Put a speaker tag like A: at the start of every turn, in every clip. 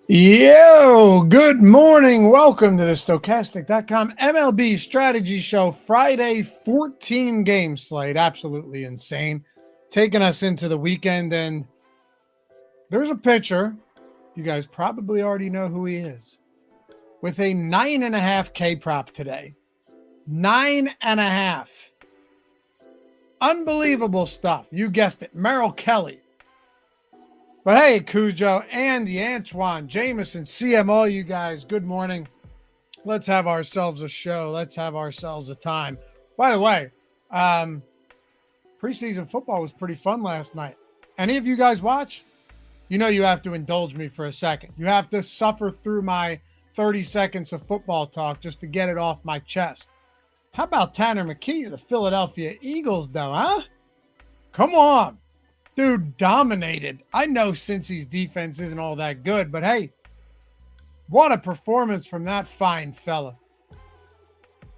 A: Yo, good morning. Welcome to the Stokastic.com MLB strategy show. Friday, 14 game slate. Absolutely insane. Taking us into the weekend. And there's a pitcher. You guys probably already know who he is. With a 9.5 K prop today. 9.5. Unbelievable stuff. You guessed it. Merrill Kelly. But hey, Cujo, Andy, Antoine, Jameson, CM, all you guys, good morning. Let's have ourselves a show. Let's have ourselves a time. By the way, preseason football was pretty fun last night. Any of you guys watch? You know you have to indulge me for a second. You have to suffer through my 30 seconds of football talk just to get it off my chest. How about Tanner McKee of the Philadelphia Eagles, though, huh? Come on. Dude dominated. I know Cincy's defense isn't all that good, but hey, what a performance from that fine fella.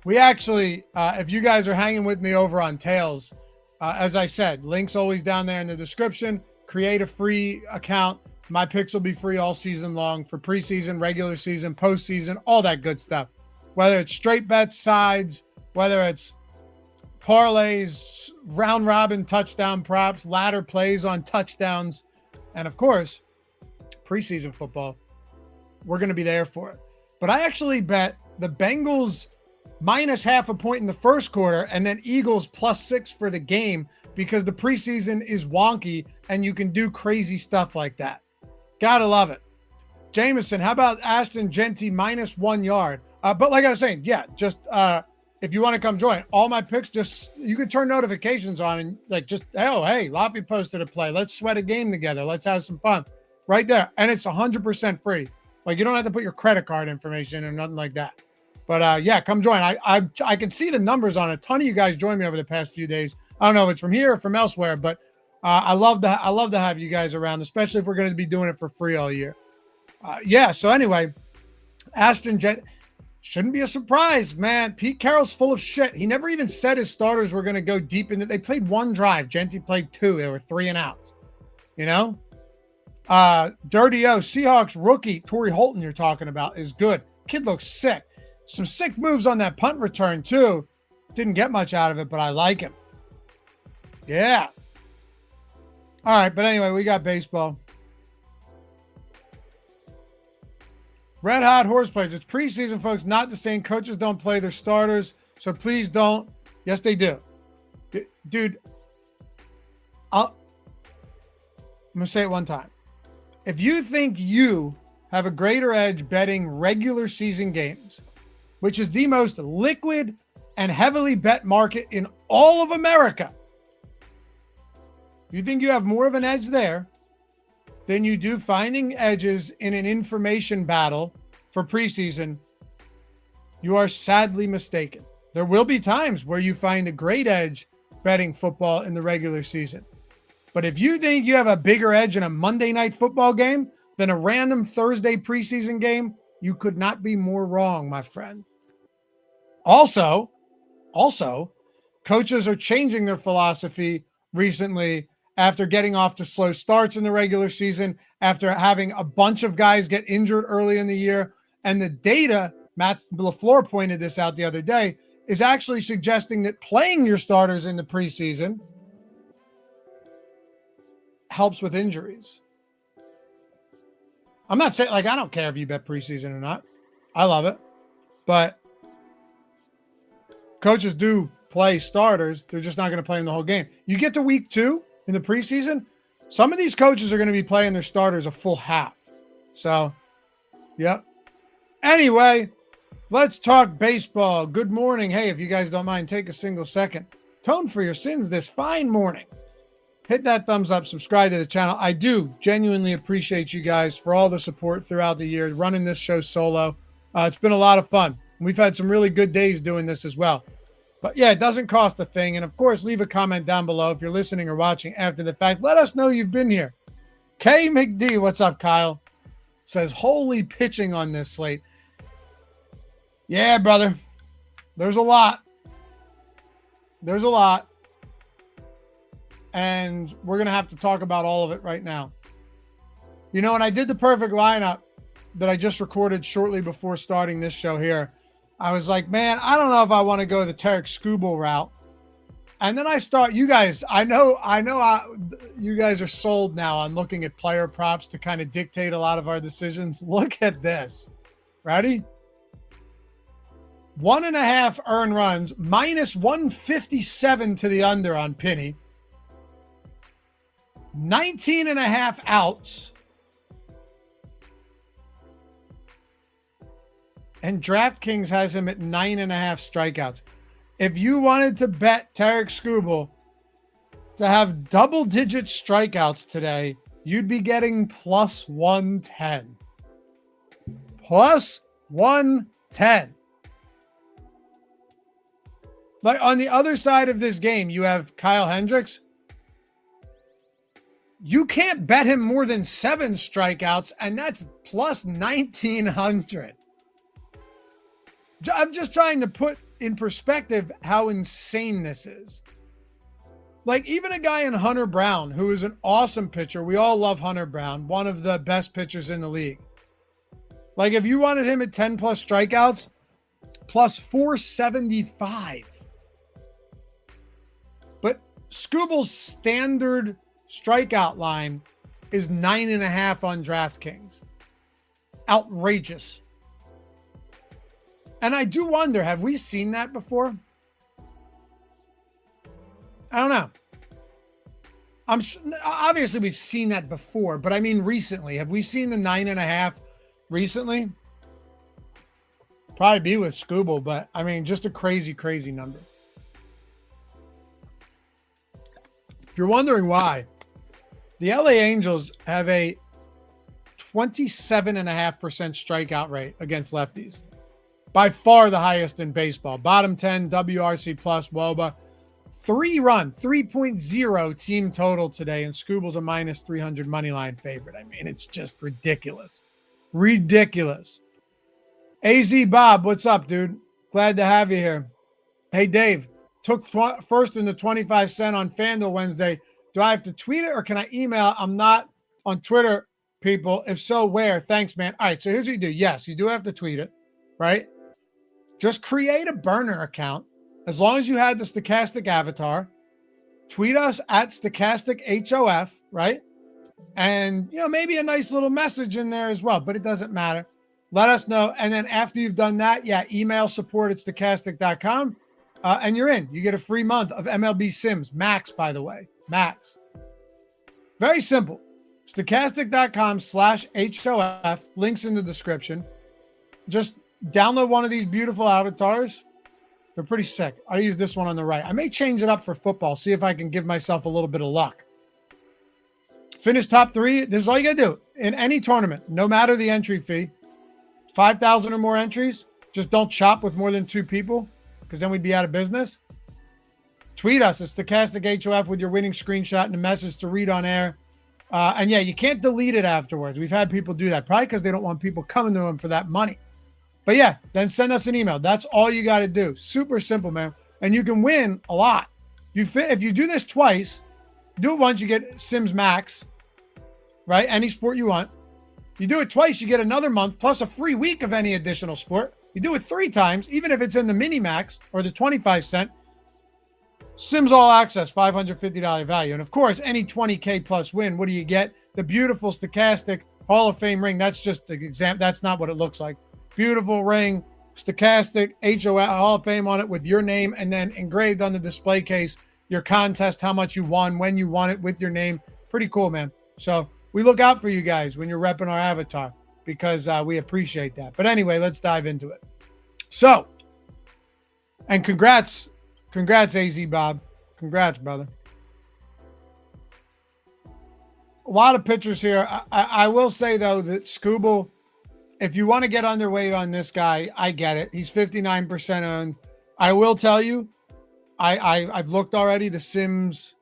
A: We actually, if you guys are hanging with me over on Tails, as I said, links always down there in the description. Create a free account. My picks will be free all season long for preseason, regular season, postseason, all that good stuff. Whether it's straight bets, sides, whether it's parlays, round robin touchdown props, ladder plays on touchdowns, and of course, preseason football. We're going to be there for it. But I actually bet the Bengals minus half a point in the first quarter and then Eagles +6 for the game because the preseason is wonky and you can do crazy stuff like that. Gotta love it. Jameson, how about Ashton Genty -1 yard? But like I was saying, yeah, just if you want to come join, all my picks, you can turn notifications on and hey, Loughy posted a play. Let's sweat a game together. Let's have some fun right there. And it's 100% free. Like you don't have to put your credit card information or nothing like that. But yeah, come join. I can see the numbers on it. A ton of you guys joined me over the past few days. I don't know if it's from here or from elsewhere, but I love to have you guys around, especially if we're going to be doing it for free all year. Yeah. So anyway, Ashton Jet. Shouldn't be a surprise, man. Pete Carroll's full of shit. He never even said his starters were going to go deep into. They played one drive. Genty played two. They were 3 and outs. You know? Dirty O, Seahawks rookie, Torrey Holton you're talking about, is good. Kid looks sick. Some sick moves on that punt return, too. Didn't get much out of it, but I like him. Yeah. All right, but anyway, we got baseball. Red hot horse plays. It's preseason, folks. Not the same. Coaches don't play their starters, so please don't. Yes, they do. Dude, I'm going to say it one time. If you think you have a greater edge betting regular season games, which is the most liquid and heavily bet market in all of America, if you think you have more of an edge there than you do finding edges in an information battle for preseason, you are sadly mistaken. There will be times where you find a great edge betting football in the regular season. But if you think you have a bigger edge in a Monday night football game than a random Thursday preseason game, you could not be more wrong, my friend. Also, coaches are changing their philosophy recently after getting off to slow starts in the regular season, after having a bunch of guys get injured early in the year. And the data, Matt LaFleur pointed this out the other day, is actually suggesting that playing your starters in the preseason helps with injuries. I'm not saying, I don't care if you bet preseason or not. I love it. But coaches do play starters. They're just not going to play them the whole game. You get to week 2 in the preseason, some of these coaches are going to be playing their starters a full half. So, yep. Anyway, let's talk baseball. Good morning. Hey, if you guys don't mind, take a single second. Atone for your sins this fine morning. Hit that thumbs up, subscribe to the channel. I do genuinely appreciate you guys for all the support throughout the year, running this show solo. It's been a lot of fun. We've had some really good days doing this as well. But yeah, it doesn't cost a thing. And of course, leave a comment down below if you're listening or watching after the fact. Let us know you've been here. K McD, what's up, Kyle? Says, holy pitching on this slate. Yeah, brother. There's a lot. There's a lot. And we're going to have to talk about all of it right now. You know, when I did the perfect lineup, that I just recorded shortly before starting this show here, I was like, man, I don't know if I want to go the Tarek Skubal route. And then I start, you guys, I know you guys are sold now on looking at player props to kind of dictate a lot of our decisions. Look at this. Ready? 1.5 earned runs, minus 157 to the under on Penny. 19.5 outs. And DraftKings has him at 9.5 strikeouts. If you wanted to bet Tarek Skubal to have double-digit strikeouts today, you'd be getting plus 110. Plus 110. Like on the other side of this game, you have Kyle Hendricks. You can't bet him more than 7 strikeouts, and that's plus 1,900. I'm just trying to put in perspective how insane this is. Like even a guy in Hunter Brown, who is an awesome pitcher. We all love Hunter Brown, one of the best pitchers in the league. Like if you wanted him at 10 plus strikeouts, plus 475. But Skubal's standard strikeout line is 9.5 on DraftKings. Outrageous. And I do wonder, have we seen that before? I don't know. Obviously we've seen that before, but I mean recently. Have we seen the 9.5 recently? Probably be with Skubal, but I mean, just a crazy, crazy number. If you're wondering why, the LA Angels have a 27.5% strikeout rate against lefties. By far the highest in baseball. Bottom 10, WRC plus, WOBA. 3.0 team total today, and Skubal's a minus 300 money line favorite. I mean, it's just ridiculous. Ridiculous. AZ Bob, what's up, dude? Glad to have you here. Hey, Dave, took first in the 25 cent on FanDuel Wednesday. Do I have to tweet it or can I email? I'm not on Twitter, people. If so, where? Thanks, man. All right, so here's what you do. Yes, you do have to tweet it, right? Just create a burner account. As long as you had the Stokastic avatar, tweet us at Stokastic HOF, right? And, you know, maybe a nice little message in there as well, but it doesn't matter. Let us know. And then after you've done that, email support@stokastic.com and you're in. You get a free month of MLB Sims. Max, by the way. Max. Very simple. Stokastic.com/HOF. Links in the description. Just download one of these beautiful avatars. They're pretty sick. I use this one on the right. I may change it up for football. See if I can give myself a little bit of luck. Finish top 3. This is all you got to do in any tournament, no matter the entry fee. 5,000 or more entries. Just don't chop with more than 2 people because then we'd be out of business. Tweet us at Stokastic HOF with your winning screenshot and a message to read on air. And you can't delete it afterwards. We've had people do that, probably because they don't want people coming to them for that money. But then send us an email. That's all you got to do. Super simple, man. And you can win a lot. If you do this twice, do it once, you get Sims Max, right? Any sport you want. You do it twice, you get another month plus a free week of any additional sport. You do it 3 times, even if it's in the mini max or the 25 cent. Sims All Access, $550 value. And of course, any 20K plus win, what do you get? The beautiful Stokastic Hall of Fame ring. That's just the example. That's not what it looks like. Beautiful ring, Stokastic HOF Hall of Fame on it with your name, and then engraved on the display case, your contest, how much you won, when you won it with your name. Pretty cool, man. So we look out for you guys when you're repping our avatar because we appreciate that. But anyway, let's dive into it. So, and congrats AZ Bob. Congrats, brother. A lot of pitchers here. I will say, though, that Skubal, if you want to get underweight on this guy, I get it. He's 59% owned. I will tell you, I've looked already. The Sims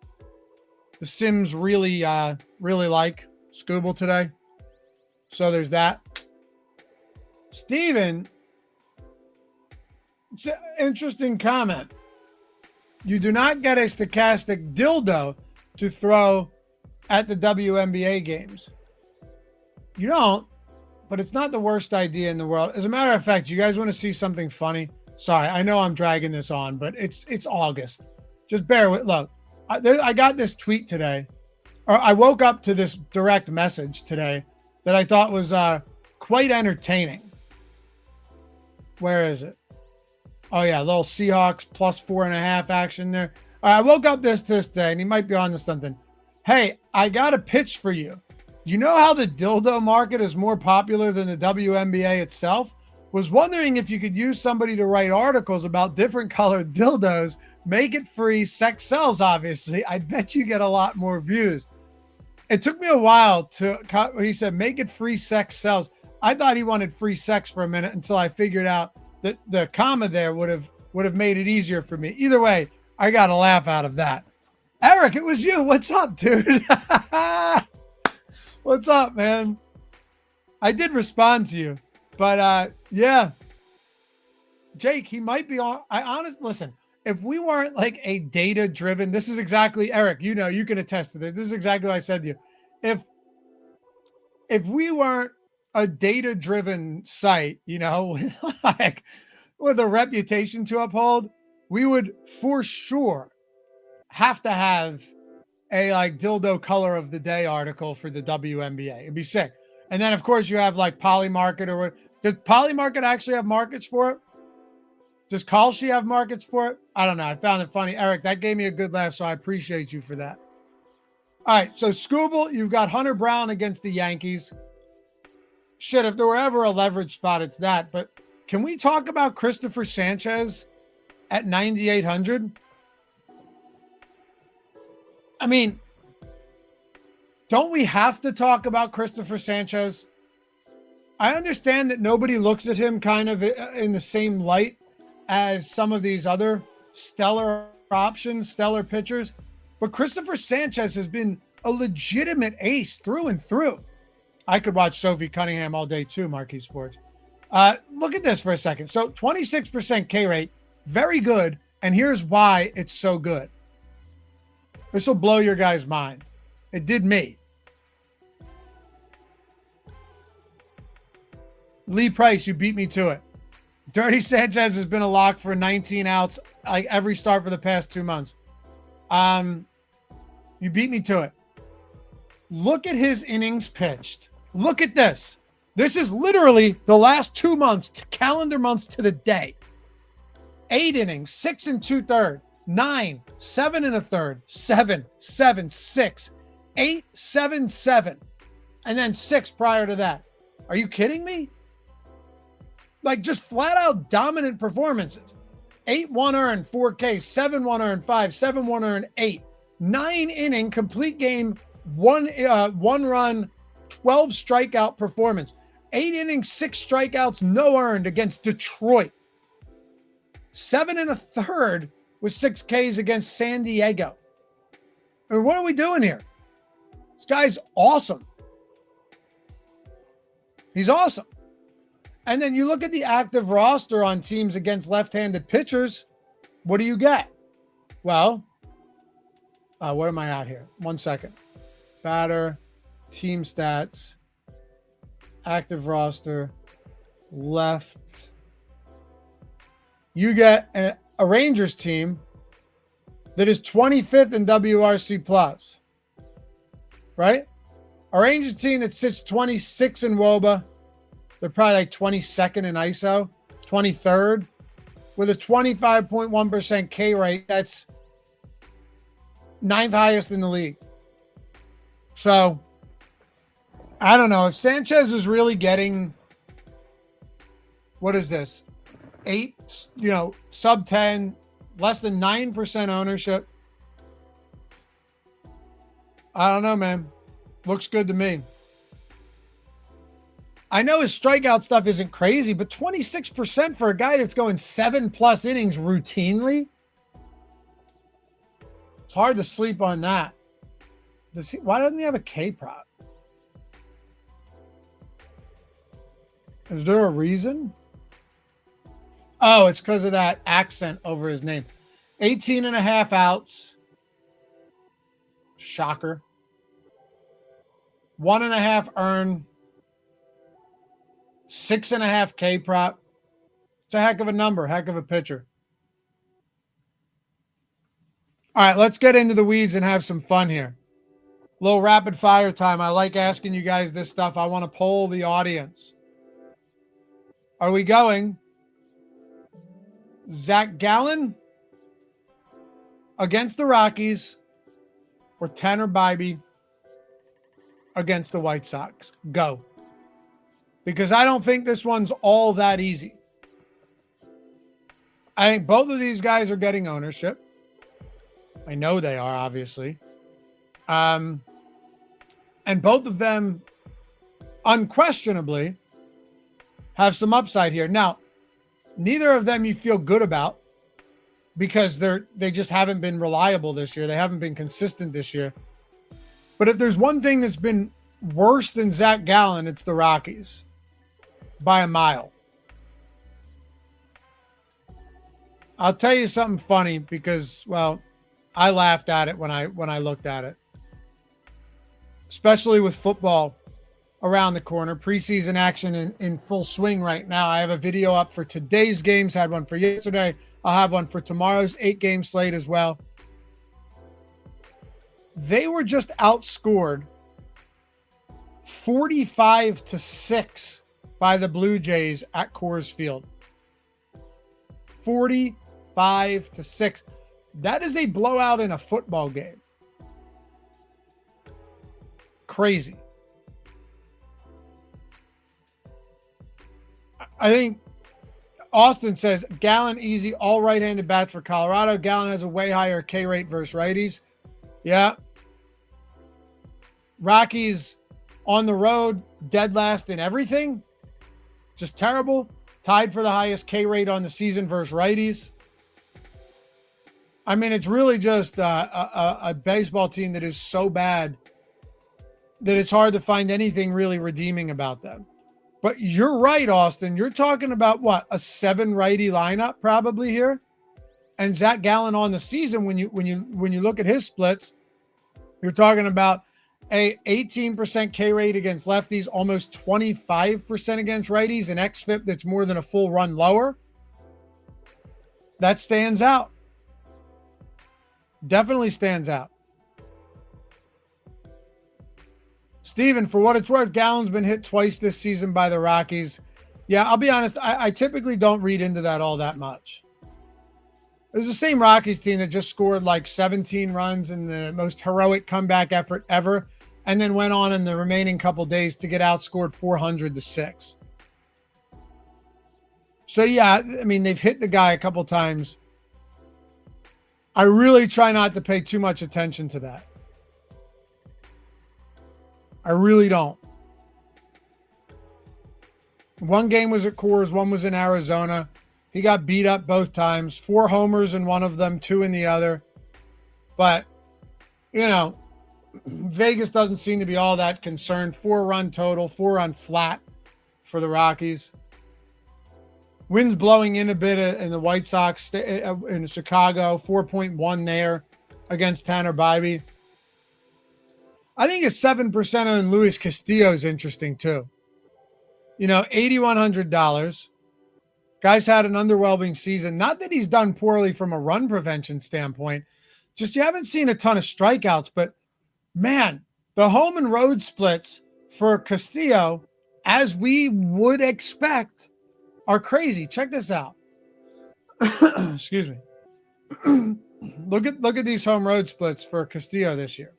A: really like Skubal today. So there's that. Steven, it's an interesting comment. You do not get a Stokastic dildo to throw at the WNBA games. You don't. but it's not the worst idea in the world. As a matter of fact, you guys want to see something funny? Sorry, I know I'm dragging this on, but it's August. Just bear with. Look, I got this tweet today, or I woke up to this direct message today that I thought was quite entertaining. Where is it? Oh yeah, little Seahawks plus 4.5 action there. All right, I woke up this day, and he might be on to something. Hey, I got a pitch for you. You know how the dildo market is more popular than the WNBA itself? Was wondering if you could use somebody to write articles about different colored dildos. Make it free. Sex sells, obviously. I bet you get a lot more views. It took me a while he said, make it free, sex sells. I thought he wanted free sex for a minute until I figured out that the comma there would have made it easier for me. Either way, I got a laugh out of that. Eric, it was you. What's up, dude? What's up, man? I did respond to you, but yeah. Jake, he might be on. Listen, if we weren't like a data-driven, this is exactly, Eric, you know, you can attest to this. This is exactly what I said to you. If we weren't a data-driven site, you know, like with a reputation to uphold, we would for sure have to have a like dildo color of the day article for the WNBA. It'd be sick. And then of course you have like Polymarket or what. Does Polymarket actually have markets for it? Does Kalshi have markets for it? I don't know. I found it funny. Eric, that gave me a good laugh, so I appreciate you for that. All right, so Scooble, you've got Hunter Brown against the Yankees. Shit, if there were ever a leverage spot, it's that. But can we talk about Christopher Sanchez at 9,800? I mean, don't we have to talk about Christopher Sanchez? I understand that nobody looks at him kind of in the same light as some of these other stellar options, stellar pitchers. But Christopher Sanchez has been a legitimate ace through and through. I could watch Sophie Cunningham all day too, Marquee Sports. Look at this for a second. So 26% K rate, very good. And here's why it's so good. This will blow your guys' mind. It did me. Lee Price, you beat me to it. Dirty Sanchez has been a lock for 19 outs like every start for the past 2 months. You beat me to it. Look at his innings pitched. Look at this. This is literally the last 2 months, calendar months to the day. 8 innings, 6 2/3, 9, 7 1/3, 7, 7, 6, 8, 7, 7, and then 6 prior to that. Are you kidding me? Like just flat out dominant performances. 8 1 earned, 4K, 7 1 earned, 5, 7 1 earned, 8, 9 inning complete game, one run, 12 strikeout performance. 8 innings, 6 strikeouts, no earned against Detroit. 7 1/3 with 6 Ks against San Diego. I mean, what are we doing here? This guy's awesome. He's awesome. And then you look at the active roster on teams against left-handed pitchers. What do you get? Well, what am I at here? 1 second. Batter, team stats, active roster, left. You get a Rangers team that is 25th in WRC plus, right? A Rangers team that sits 26 in WOBA. They're probably like 22nd in ISO, 23rd with a 25.1% K rate. That's 9th highest in the league. So I don't know if Sanchez is really getting, what is this? 8, sub 10, less than 9% ownership. I don't know, man. Looks good to me. I know his strikeout stuff isn't crazy, but 26% for a guy that's going 7+ innings routinely. It's hard to sleep on that. Why doesn't he have a K prop? Is there a reason? Oh, it's because of that accent over his name. 18.5 outs. Shocker. 1.5 earned. 6.5K prop. It's a heck of a number, heck of a pitcher. All right, let's get into the weeds and have some fun here. A little rapid fire time. I like asking you guys this stuff. I want to poll the audience. Are we going Zach Gallen against the Rockies or Tanner Bibee against the White Sox? Go. Because I don't think this one's all that easy. I think both of these guys are getting ownership. I know they are, obviously. And both of them unquestionably have some upside here. Now, neither of them you feel good about because they just haven't been reliable this year. They haven't been consistent this year. But if there's one thing that's been worse than Zach Gallen, it's the Rockies by a mile. I'll tell you something funny because, well, I laughed at it when I looked at it, especially with football around the corner. Preseason action in full swing right now. I have a video up for today's games. Had one for yesterday. I'll have one for tomorrow's 8-game slate as well. They were just outscored 45-6 by the Blue Jays at Coors Field. 45-6. That is a blowout in a football game. Crazy. I think Austin says Gallen easy, all right-handed bats for Colorado. Gallen has a way higher K rate versus righties. Yeah. Rockies on the road, dead last in everything. Just terrible. Tied for the highest K rate on the season versus righties. I mean, it's really just a baseball team that is so bad that it's hard to find anything really redeeming about them. But you're right, Austin. You're talking about what, a 7 righty lineup probably here, and Zach Gallen on the season. When you look at his splits, you're talking about a 18% K rate against lefties, almost 25% against righties, an xFIP that's more than a full run lower. That stands out. Definitely stands out. Steven, for what it's worth, Gallen's been hit twice this season by the Rockies. Yeah, I'll be honest. I typically don't read into that all that much. It was the same Rockies team that just scored like 17 runs in the most heroic comeback effort ever, and then went on in the remaining couple days to get outscored 400-6. So, yeah, I mean, they've hit the guy a couple times. I really try not to pay too much attention to that. I really don't. One game was at Coors, one was in Arizona. He got beat up both times. 4 homers in one of them, 2 in the other. But, you know, Vegas doesn't seem to be all that concerned. 4-run total, 4-run flat for the Rockies. Wind's blowing in a bit in the White Sox in Chicago, 4.1 there against Tanner Bibee. I think a 7% on Luis Castillo is interesting too. You know, $8,100. Guy's had an underwhelming season. Not that he's done poorly from a run prevention standpoint. Just you haven't seen a ton of strikeouts. But, man, the home and road splits for Castillo, as we would expect, are crazy. Check this out. Excuse me. Look at these home road splits for Castillo this year.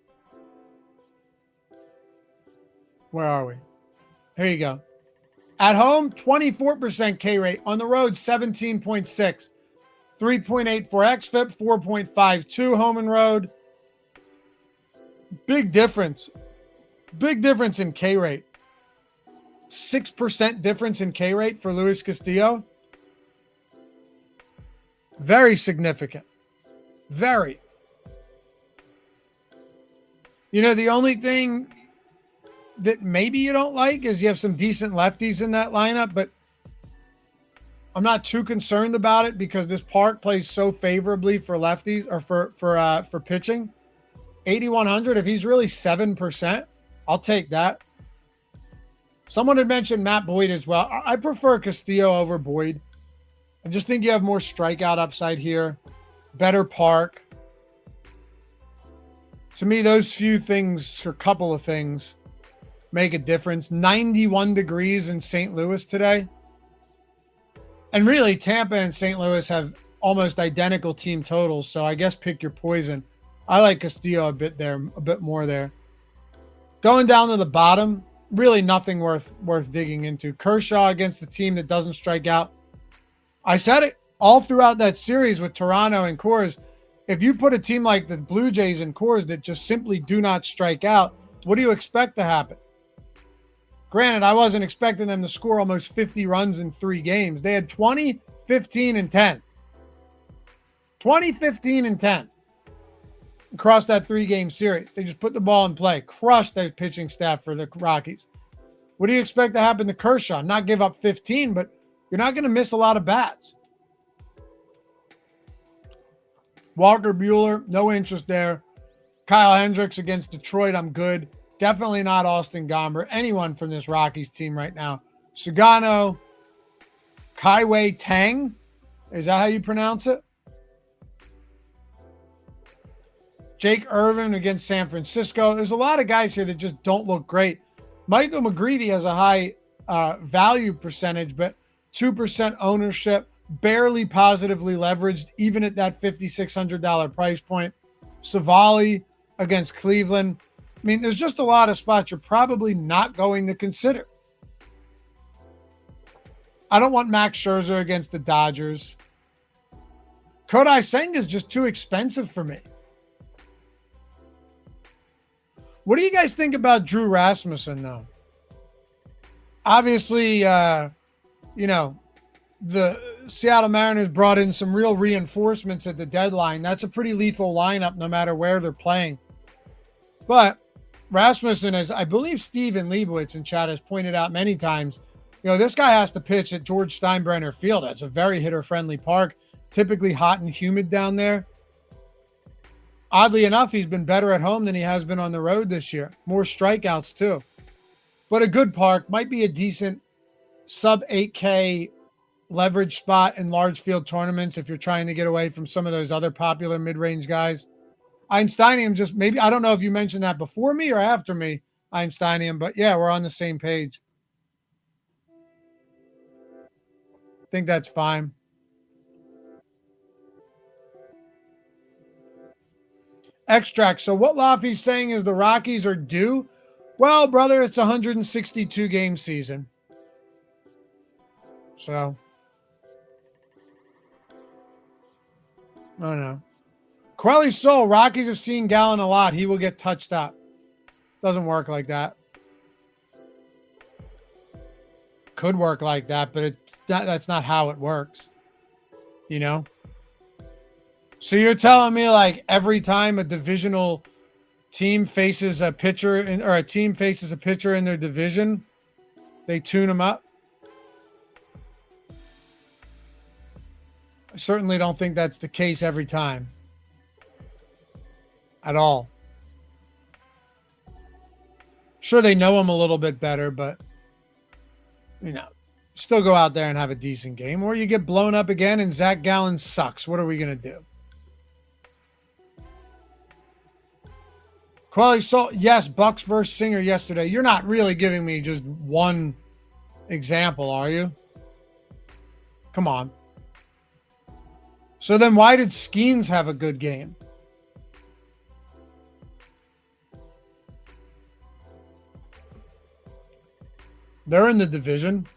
A: Where are we? Here you go. At home, 24% K rate. On the road, 17.6. 3.84 xFIP, 4.52 home and road. Big difference. Big difference in K rate. 6% difference in K rate for Luis Castillo. Very significant. Very. You know, the only thing that maybe you don't like is you have some decent lefties in that lineup, but I'm not too concerned about it because this park plays so favorably for lefties or for pitching. 8,100, if he's really 7%, I'll take that. Someone had mentioned Matt Boyd as well. I prefer Castillo over Boyd. I just think you have more strikeout upside here. Better park. To me, those few things, or couple of things, make a difference. 91 degrees in St. Louis today. And really, Tampa and St. Louis have almost identical team totals, so I guess pick your poison. I like Castillo a bit more there. Going down to the bottom, really nothing worth digging into. Kershaw against a team that doesn't strike out. I said it all throughout that series with Toronto and Coors. If you put a team like the Blue Jays and Coors that just simply do not strike out, what do you expect to happen? Granted, I wasn't expecting them to score almost 50 runs in 3 games. They had 20, 15, and 10. 20, 15, and 10 across that 3-game series. They just put the ball in play, crushed their pitching staff for the Rockies. What do you expect to happen to Kershaw? Not give up 15, but you're not going to miss a lot of bats. Walker Buehler, no interest there. Kyle Hendricks against Detroit, I'm good. Definitely not Austin Gomber. Anyone from this Rockies team right now. Sugano, Kaiwei Tang. Is that how you pronounce it? Jake Irvin against San Francisco. There's a lot of guys here that just don't look great. Michael McGreevy has a high value percentage, but 2% ownership, barely positively leveraged, even at that $5,600 price point. Savali against Cleveland. I mean, there's just a lot of spots you're probably not going to consider. I don't want Max Scherzer against the Dodgers. Kodai Senga is just too expensive for me. What do you guys think about Drew Rasmussen, though? Obviously, the Seattle Mariners brought in some real reinforcements at the deadline. That's a pretty lethal lineup no matter where they're playing. But Rasmussen, as I believe Steven Leibowitz in chat has pointed out many times, this guy has to pitch at George Steinbrenner Field. That's a very hitter-friendly park, typically hot and humid down there. Oddly enough, he's been better at home than he has been on the road this year. More strikeouts, too. But a good park, might be a decent sub-8K leverage spot in large field tournaments if you're trying to get away from some of those other popular mid-range guys. Einsteinium just maybe, I don't know if you mentioned that before me or after me, Einsteinium, but yeah, we're on the same page. I think that's fine. Extract. So what Loughy's saying is the Rockies are due. Well, brother, it's a 162 game season. So I don't know. Quelly Soul, Rockies have seen Gallen a lot. He will get touched up. Doesn't work like that. Could work like that, but that's not how it works. So you're telling me like every time a divisional team faces a pitcher or a team faces a pitcher in their division, they tune them up? I certainly don't think that's the case every time. At all. Sure, they know him a little bit better, but still go out there and have a decent game, or you get blown up again and Zach Gallen sucks. What are we going to do? Quelly Soul, yes, Bucks versus Singer yesterday. You're not really giving me just one example, are you? Come on. So then why did Skeens have a good game? They're in the division.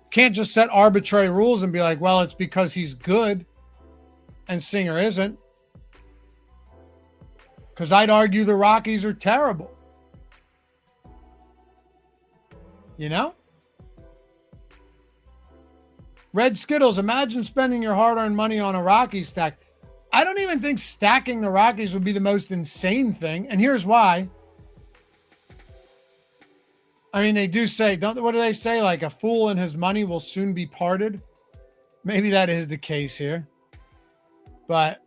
A: Can't just set arbitrary rules and be like, well, it's because he's good and Singer isn't. Because I'd argue the Rockies are terrible. Red Skittles, imagine spending your hard-earned money on a Rockies stack. I don't even think stacking the Rockies would be the most insane thing. And here's why. I mean, they do say, what do they say? Like a fool and his money will soon be parted. Maybe that is the case here. But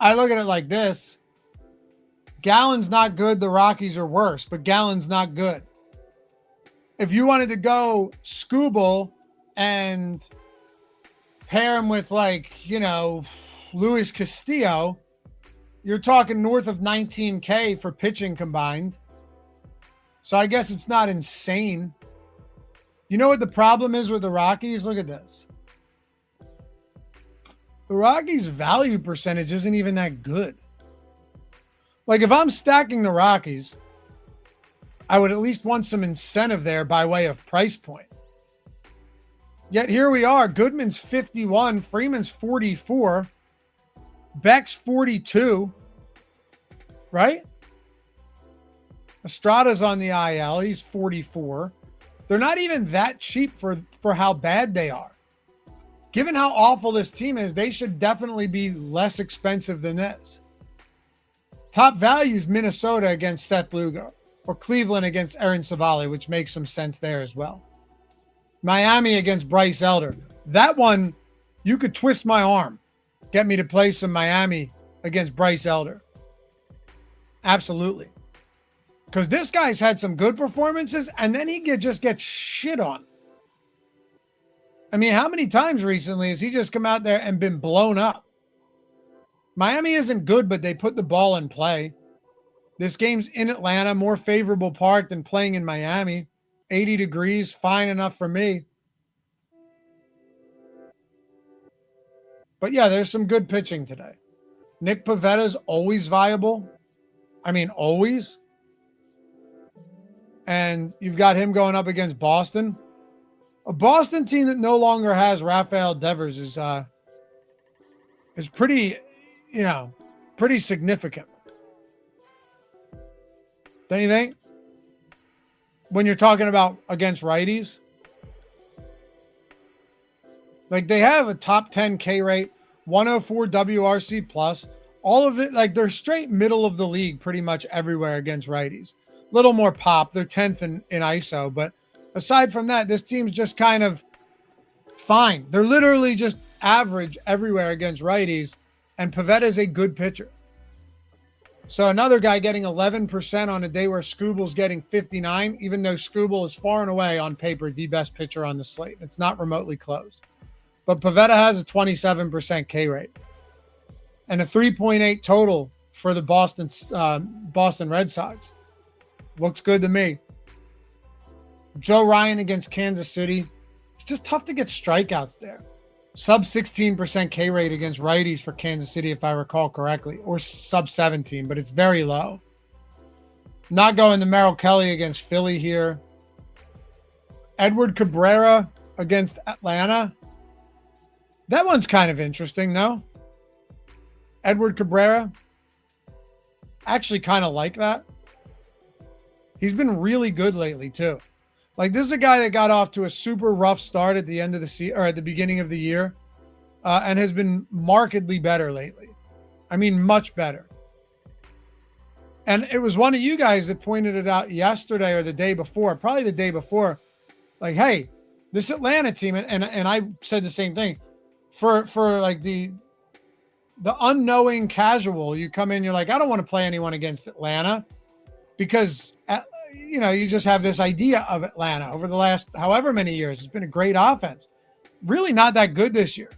A: I look at it like this. Gallen's not good. The Rockies are worse, but Gallen's not good. If you wanted to go Skubal and pair him with Luis Castillo, you're talking north of 19K for pitching combined. So I guess it's not insane. You know what the problem is with the Rockies? Look at this. The Rockies' value percentage isn't even that good. Like, if I'm stacking the Rockies, I would at least want some incentive there by way of price point. Yet here we are. Goodman's 51, Freeman's 44, Beck's 42, right? Estrada's on the IL. He's 44. They're not even that cheap for how bad they are. Given how awful this team is, they should definitely be less expensive than this. Top values, Minnesota against Seth Lugo, or Cleveland against Aaron Savali, which makes some sense there as well. Miami against Bryce Elder. That one, you could twist my arm. Get me to play some Miami against Bryce Elder. Absolutely. Because this guy's had some good performances, and then he just gets shit on. I mean, how many times recently has he just come out there and been blown up? Miami isn't good, but they put the ball in play. This game's in Atlanta, more favorable park than playing in Miami. 80 degrees, fine enough for me. But yeah, there's some good pitching today. Nick Pavetta's always viable. I mean, always. And you've got him going up against Boston. A Boston team that no longer has Rafael Devers is pretty, pretty significant. Don't you think? When you're talking about against righties. Like, they have a top 10 K rate, 104 WRC plus, all of it, like, they're straight middle of the league pretty much everywhere against righties. Little more pop. They're 10th in ISO, but aside from that, this team's just kind of fine. They're literally just average everywhere against righties, and Pavetta is a good pitcher. So another guy getting 11% on a day where Skubal's getting 59, even though Skubal is far and away on paper the best pitcher on the slate. It's not remotely close. But Pavetta has a 27% K rate and a 3.8 total for the Boston Red Sox. Looks good to me. Joe Ryan against Kansas City. It's just tough to get strikeouts there. Sub 16% K rate against righties for Kansas City, if I recall correctly, or sub 17, but it's very low. Not going to Merrill Kelly against Philly here. Edward Cabrera against Atlanta. That one's kind of interesting, though. Edward Cabrera. Actually kind of like that. He's been really good lately, too. Like, this is a guy that got off to a super rough start at the end of the season, or at the beginning of the year, and has been markedly better lately. I mean, much better. And it was one of you guys that pointed it out yesterday or the day before, probably the day before, like, hey, this Atlanta team, and I said the same thing, for like the unknowing casual, you come in, you're like, I don't want to play anyone against Atlanta, because you just have this idea of Atlanta over the last however many years. It's been a great offense. Really not that good this year.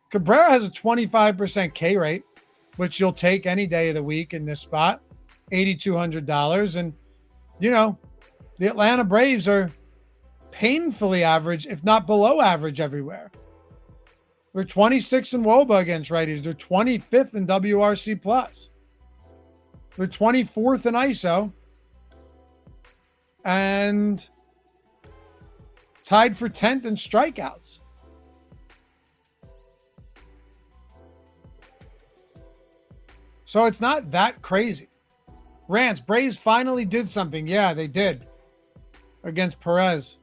A: Cabrera has a 25% K rate, which you'll take any day of the week in this spot, $8,200. And, the Atlanta Braves are painfully average, if not below average everywhere. They're 26 in WOBA against righties. They're 25th in WRC plus. They're 24th in ISO. And tied for 10th in strikeouts. So it's not that crazy. Rance, Braves finally did something. Yeah, they did. Against Perez.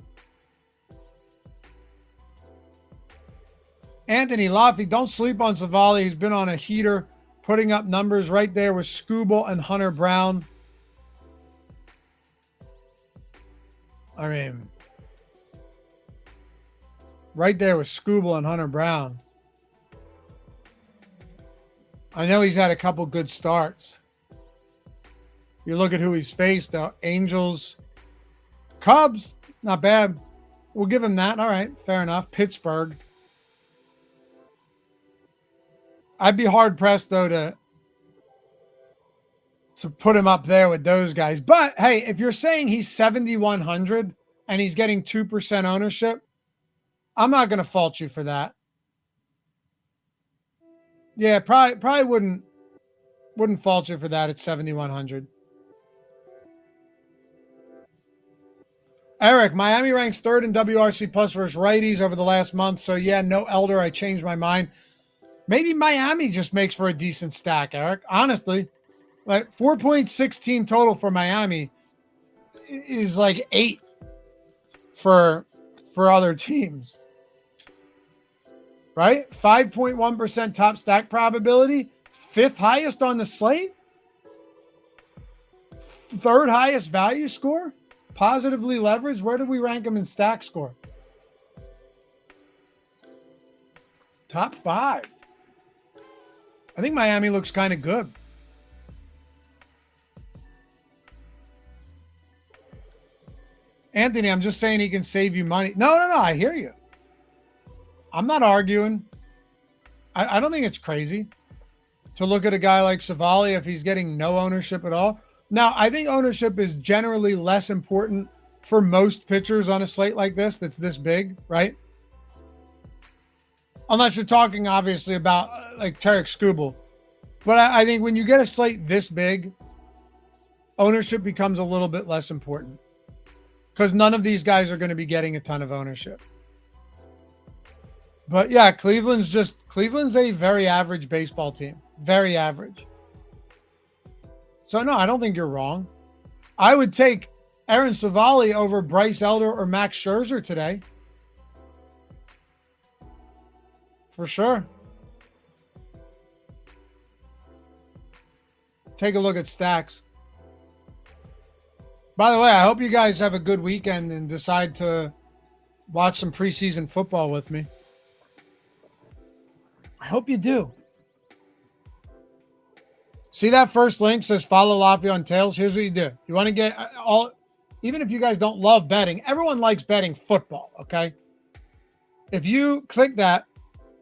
A: Anthony Loughy, don't sleep on Savali. He's been on a heater, putting up numbers right there with Skubal and Hunter Brown. I mean, right there with Skubal and Hunter Brown. I know he's had a couple good starts. You look at who he's faced, though. Angels, Cubs, not bad. We'll give him that. All right, fair enough. Pittsburgh. I'd be hard-pressed, though, to put him up there with those guys. But, hey, if you're saying he's 7,100 and he's getting 2% ownership, I'm not going to fault you for that. Yeah, probably wouldn't fault you for that at 7,100. Eric, Miami ranks third in WRC plus versus righties over the last month. So, yeah, no Elder. I changed my mind. Maybe Miami just makes for a decent stack, Eric. Honestly, like 4.6 team total for Miami is like 8 for other teams. Right? 5.1% top stack probability. 5th highest on the slate. 3rd highest value score. Positively leveraged. Where do we rank them in stack score? Top 5. I think Miami looks kind of good. Anthony, I'm just saying he can save you money. No. I hear you. I'm not arguing. I don't think it's crazy to look at a guy like Savali if he's getting no ownership at all. Now, I think ownership is generally less important for most pitchers on a slate like this that's this big, right? Unless you're talking, obviously, about like Tarek Skubal. But I think when you get a slate this big, ownership becomes a little bit less important because none of these guys are going to be getting a ton of ownership. But, yeah, Cleveland's a very average baseball team. Very average. So, no, I don't think you're wrong. I would take Aaron Savali over Bryce Elder or Max Scherzer today. For sure. Take a look at stacks. By the way, I hope you guys have a good weekend and decide to watch some preseason football with me. I hope you do. See that first link says follow Loughy on Tails? Here's what you do. You want to get all, even if you guys don't love betting, everyone likes betting football, okay? If you click that,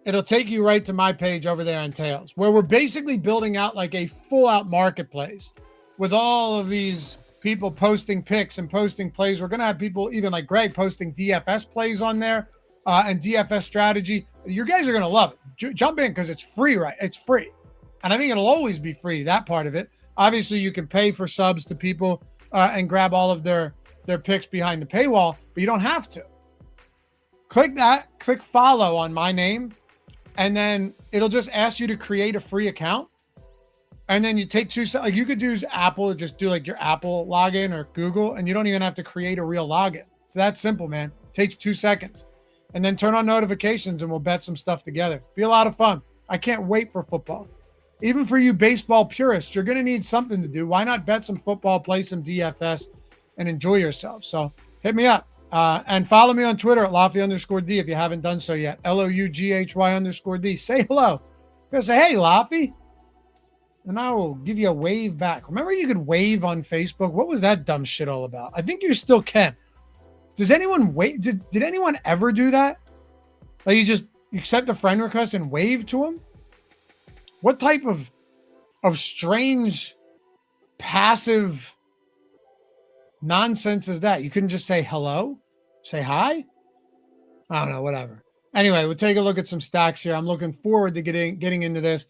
A: it'll take you right to my page over there on Tails, where we're basically building out like a full-out marketplace with all of these people posting picks and posting plays. We're going to have people, even like Greg, posting DFS plays on there and DFS strategy. You guys are going to love it. Jump in because it's free, right? It's free. And I think it'll always be free, that part of it. Obviously, you can pay for subs to people and grab all of their picks behind the paywall, but you don't have to. Click that, click follow on my name, and then it'll just ask you to create a free account. And then you take like you could use Apple, just do like your Apple login or Google, and you don't even have to create a real login. It's that simple, man. It takes 2 seconds. And then turn on notifications and we'll bet some stuff together. Be a lot of fun. I can't wait for football. Even for you baseball purists, you're going to need something to do. Why not bet some football, play some DFS, and enjoy yourself? So hit me up. And follow me on Twitter at Loughy_D if you haven't done so yet. LOUGHY_D. Say hello. You're going to say, hey, Loughy. And I will give you a wave back. Remember you could wave on Facebook? What was that dumb shit all about? I think you still can. Does anyone wave? Did anyone ever do that? Like you accept a friend request and wave to them? What type of strange, passive nonsense is that? You couldn't just say hello? Say hi? I don't know, whatever. Anyway, we'll take a look at some stacks here. I'm looking forward to getting into this.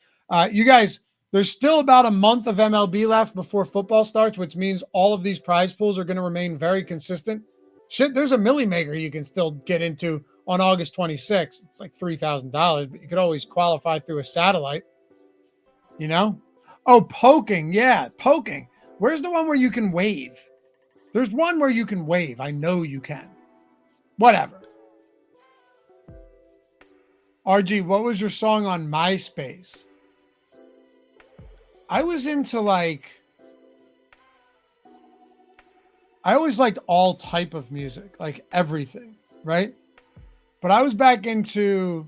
A: You guys, there's still about a month of MLB left before football starts, which means all of these prize pools are going to remain very consistent. Shit, there's a Millie Maker you can still get into on August 26th. It's like $3,000, but you could always qualify through a satellite. You know? Oh, poking. Yeah, poking. Where's the one where you can wave? There's one where you can wave. I know you can. Whatever. RG, what was your song on MySpace? I was into I always liked all type of music, like everything, right? But I was back into,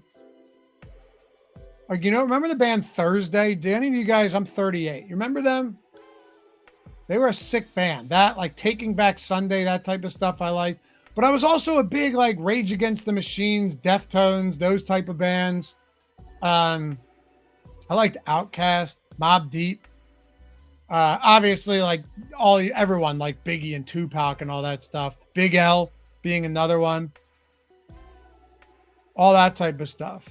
A: like, remember the band Thursday? Did any of you guys, I'm 38. You remember them? They were a sick band. That, like Taking Back Sunday, that type of stuff I like. But I was also a big like Rage Against the Machines, Deftones, those type of bands. I liked Outkast, Mobb Deep. Obviously, like everyone, like Biggie and Tupac and all that stuff. Big L being another one. All that type of stuff.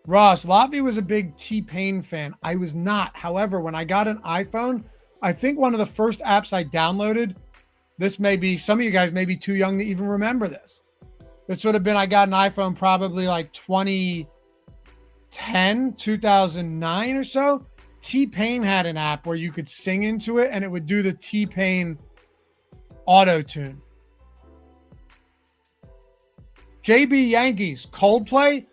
A: Ross, Loughy was a big T-Pain fan. I was not. However, when I got an iPhone, I think one of the first apps I downloaded, this may be, some of you guys may be too young to even remember this. This would have been, I got an iPhone probably like 2010, 2009 or so. T-Pain had an app where you could sing into it and it would do the T-Pain auto tune. JB Yankees, Coldplay.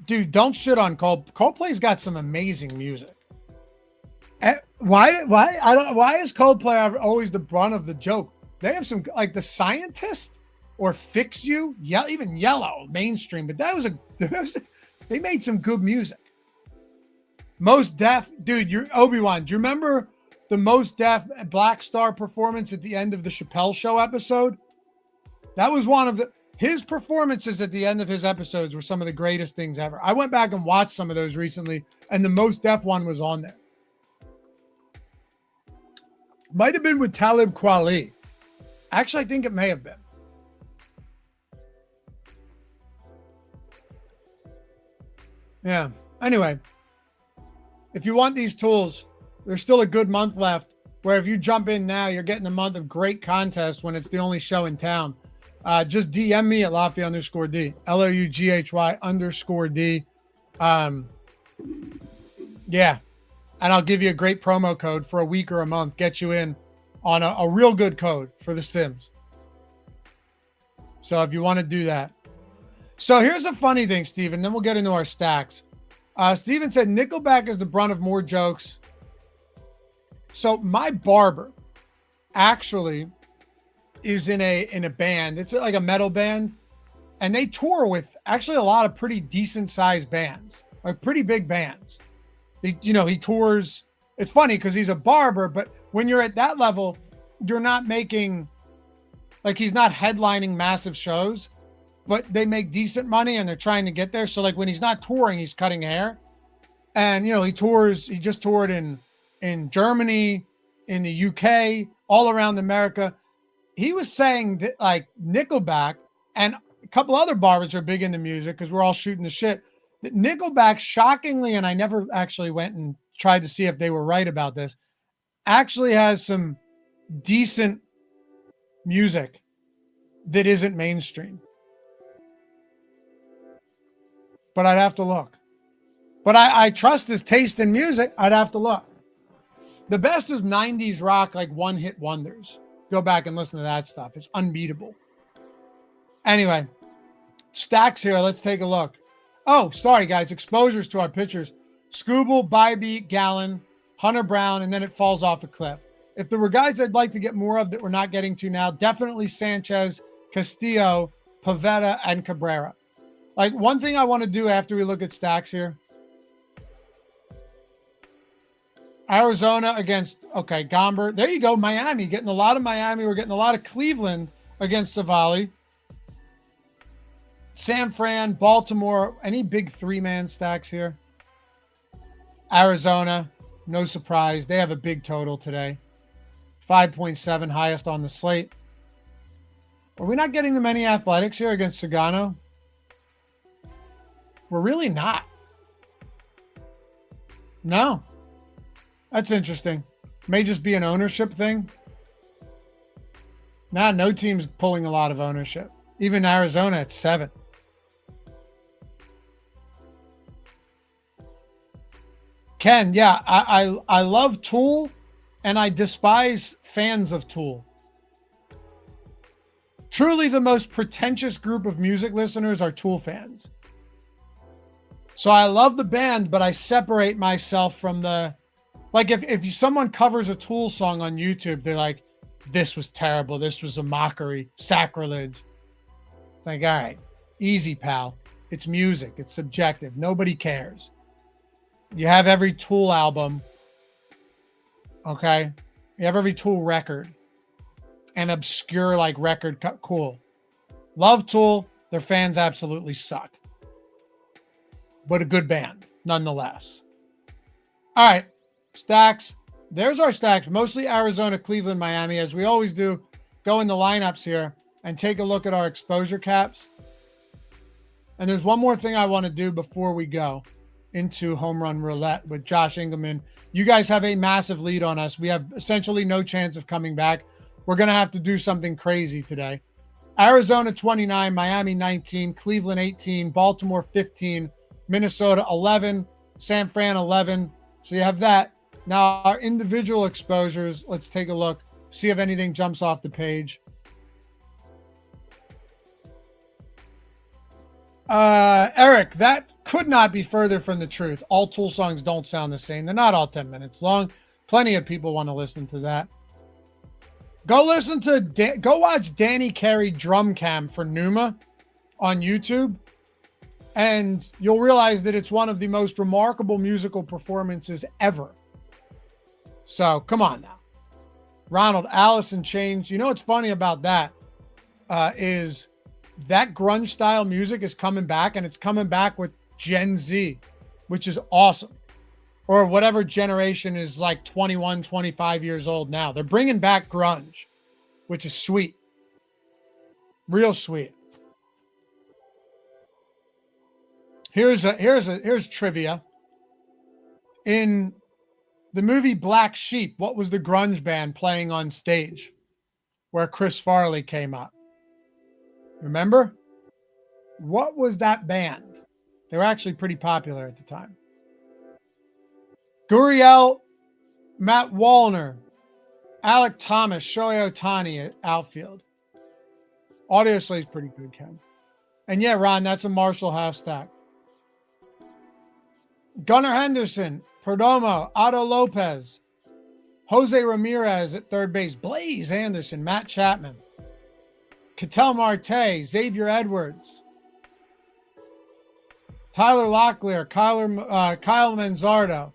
A: Dude, don't shit on Coldplay's got some amazing music. Why is Coldplay always the brunt of the joke? They have some, like The Scientist or Fix You, even Yellow, mainstream, but they made some good music. Most Def, dude, you're Obi-Wan. Do you remember the Most Def Black Star performance at the end of the Chappelle Show episode? That was one of his performances at the end of his episodes were some of the greatest things ever. I went back and watched some of those recently, and the Most Def one was on there. Might have been with Talib Kweli. Actually, I think it may have been. Yeah. Anyway, if you want these tools, there's still a good month left where if you jump in now, you're getting a month of great contests when it's the only show in town. Just DM me at Loughy_D, LOUGHY_D. Yeah. And I'll give you a great promo code for a week or a month. Get you in on a real good code for the Sims. So if you want to do that. So here's a funny thing, Steven. Then we'll get into our stacks. Steven said Nickelback is the brunt of more jokes. So my barber actually is in a band. It's like a metal band. And they tour with actually a lot of pretty decent sized bands, like pretty big bands. He tours. It's funny because he's a barber, but when you're at that level, you're not making, like, he's not headlining massive shows, but they make decent money and they're trying to get there. So like when he's not touring, he's cutting hair. And, he just toured in Germany, in the UK, all around America. He was saying that like Nickelback and a couple other barbers are big into music because we're all shooting the shit. That Nickelback, shockingly, and I never actually went and tried to see if they were right about this, actually has some decent music that isn't mainstream. But I'd have to look. But I trust his taste in music. I'd have to look. The best is 90s rock, like one-hit wonders. Go back and listen to that stuff. It's unbeatable. Anyway, stacks here. Let's take a look. Oh, sorry, guys. Exposures to our pitchers. Skubal, Bybee, Gallen, Hunter Brown, and then it falls off a cliff. If there were guys I'd like to get more of that we're not getting to now, definitely Sanchez, Castillo, Pivetta, and Cabrera. Like, one thing I want to do after we look at stacks here. Arizona against, Gomber. There you go, Miami. Getting a lot of Miami. We're getting a lot of Cleveland against Savali. San Fran, Baltimore. Any big three-man stacks here? Arizona, no surprise. They have a big total today. 5.7, highest on the slate. Are we not getting the many Athletics here against Sagano? We're really not. No. That's interesting. May just be an ownership thing. No team's pulling a lot of ownership. Even Arizona at 7. Ken, yeah, I love Tool, and I despise fans of Tool. Truly the most pretentious group of music listeners are Tool fans. So I love the band, but I separate myself from the... Like, if someone covers a Tool song on YouTube, they're like, this was terrible. This was a mockery, sacrilege. Like, all right, easy, pal. It's music. It's subjective. Nobody cares. You have every Tool album. Okay. You have every Tool record. An obscure like record cut. Cool. Love Tool. Their fans absolutely suck. But a good band, nonetheless. All right. Stacks. There's our stacks. Mostly Arizona, Cleveland, Miami. As we always do, go in the lineups here and take a look at our exposure caps. And there's one more thing I want to do before we go into home run roulette with Josh Engelman. You guys have a massive lead on us. We have essentially no chance of coming back. We're going to have to do something crazy today. Arizona 29, Miami 19, Cleveland 18, Baltimore 15, Minnesota 11, San Fran 11. So you have that. Now our individual exposures, let's take a look, see if anything jumps off the page. Eric, that could not be further from the truth. All Tool songs don't sound the same. They're not all 10 minutes long. Plenty of people want to listen to that. Go watch Danny Carey drum cam for Numa on YouTube, and you'll realize that it's one of the most remarkable musical performances ever. So come on now. Ronald, Allison changed. You know what's funny about that is that grunge style music is coming back, and it's coming back with Gen Z, which is awesome. Or whatever generation is like 21, 25 years old now. They're bringing back grunge, which is sweet. Real sweet. Here's trivia. In the movie Black Sheep, what was the grunge band playing on stage where Chris Farley came up? Remember? What was that band? They were actually pretty popular at the time. Gurriel, Matt Wallner, Alec Thomas, Shohei Ohtani at outfield. Audio slate's pretty good, Ken. And yeah, Ron, that's a Marshall half stack. Gunnar Henderson, Perdomo, Otto Lopez, Jose Ramirez at third base, Blaze Anderson, Matt Chapman, Ketel Marte, Xavier Edwards, Tyler Locklear, Kyle Manzardo.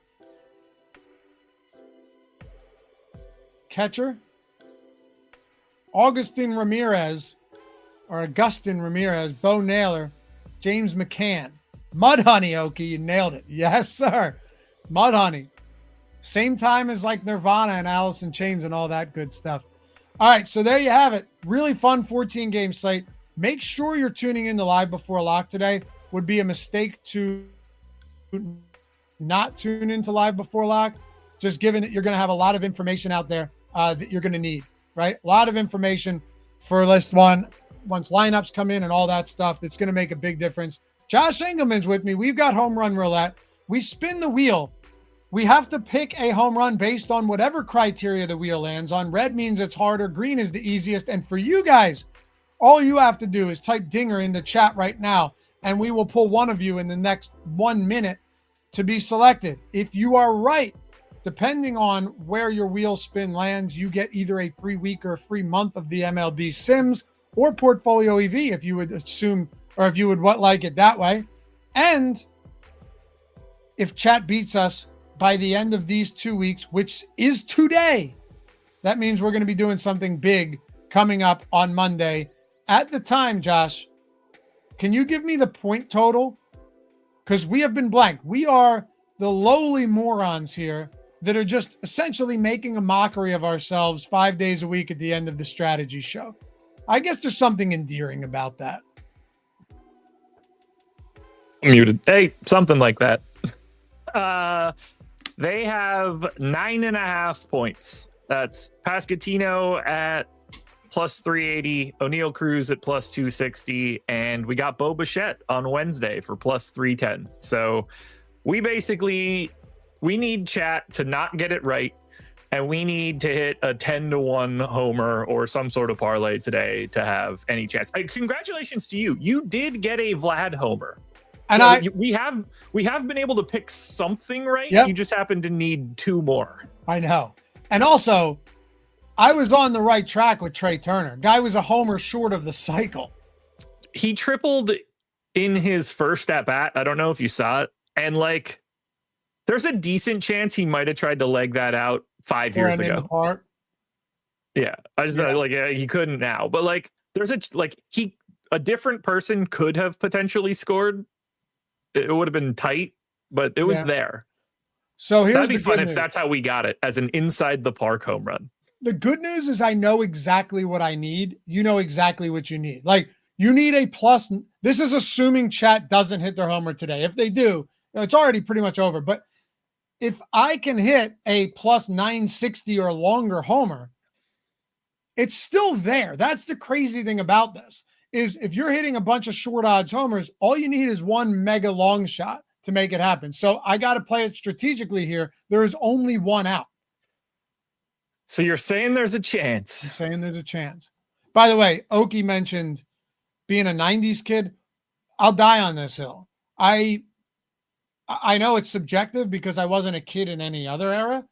A: Catcher, Augustin Ramirez, Bo Naylor, James McCann. Mudhoney, Okie, you nailed it. Yes, sir. Mudhoney. Same time as like Nirvana and Alice in Chains and all that good stuff. All right, so there you have it. Really fun 14-game slate. Make sure you're tuning in to Live Before Lock today. Would be a mistake to not tune into Live Before Lock, just given that you're going to have a lot of information out there that you're going to need, right? A lot of information for list one once lineups come in and all that stuff. That's going to make a big difference. Josh Engelman's with me. We've got home run roulette. We spin the wheel. We have to pick a home run based on whatever criteria the wheel lands on. Red means it's harder. Green is the easiest. And for you guys, all you have to do is type Dinger in the chat right now, and we will pull one of you in the next 1 minute to be selected. If you are right, depending on where your wheel spin lands, you get either a free week or a free month of the MLB Sims or Portfolio EV, if you would assume, or if you would like it that way. And if chat beats us by the end of these 2 weeks, which is today, that means we're going to be doing something big coming up on Monday. At the time, Josh, can you give me the point total? Because we have been blank. We are the lowly morons here that are just essentially making a mockery of ourselves 5 days a week at the end of the strategy show. I guess there's something endearing about that.
B: Muted. Hey, something like that. They have 9.5 points. That's Pascatino at plus 380, O'Neal Cruz at plus 260, and we got Bo Bichette on Wednesday for plus 310. So we need chat to not get it right, and we need to hit a 10-1 homer or some sort of parlay today to have any chance. Congratulations to you. You did get a Vlad homer. And we have been able to pick something right. Yep. You just happen to need 2 more.
A: I know. And also, I was on the right track with Trey Turner. Guy was a homer short of the cycle.
B: He tripled in his first at bat. I don't know if you saw it. And there's a decent chance he might have tried to leg that out 5
A: Or
B: years
A: in the
B: ago.
A: park.
B: Yeah, I just know, like he couldn't now, but like there's a different person could have potentially scored. It would have been tight, but it was there.
A: So here's
B: That'd be
A: the
B: fun
A: good
B: if
A: news.
B: that's how we got it, as an inside the park home run.
A: The good news is I know exactly what I need. You know exactly what you need. Like you need a plus. This is assuming chat doesn't hit their homer today. If they do, it's already pretty much over. But if I can hit a plus 960 or longer homer, it's still there. That's the crazy thing about this is if you're hitting a bunch of short odds homers, all you need is one mega long shot to make it happen. So I got to play it strategically here. There is only one out.
B: So you're saying there's a chance.
A: I'm saying there's a chance. By the way, Oki mentioned being a 90s kid. I'll die on this hill. I know it's subjective because I wasn't a kid in any other era,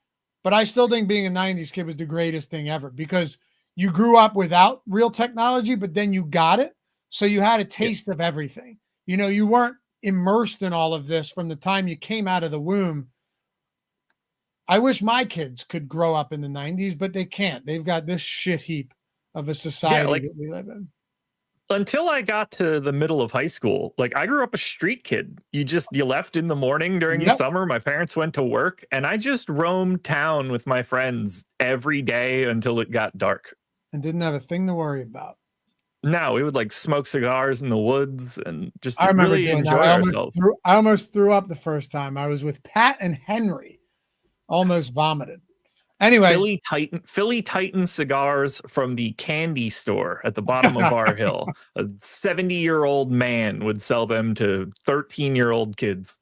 A: but I still think being a 90s kid was the greatest thing ever because you grew up without real technology, but then you got it. So you had a taste of everything. You know, you weren't immersed in all of this from the time you came out of the womb. I wish my kids could grow up in the 90s, but they can't. They've got this shit heap of a society that we live in.
B: Until I got to the middle of high school, like I grew up a street kid. You left in the morning during the summer. My parents went to work and I just roamed town with my friends every day until it got dark.
A: And didn't have a thing to worry about.
B: No, we would like smoke cigars in the woods and just
A: I remember
B: really
A: doing
B: enjoy
A: that.
B: ourselves.
A: I almost threw up the first time. I was with Pat and Henry. Almost vomited. Anyway,
B: Philly Titan cigars from the candy store at the bottom of our hill. A 70-year-old man would sell them to 13-year-old kids.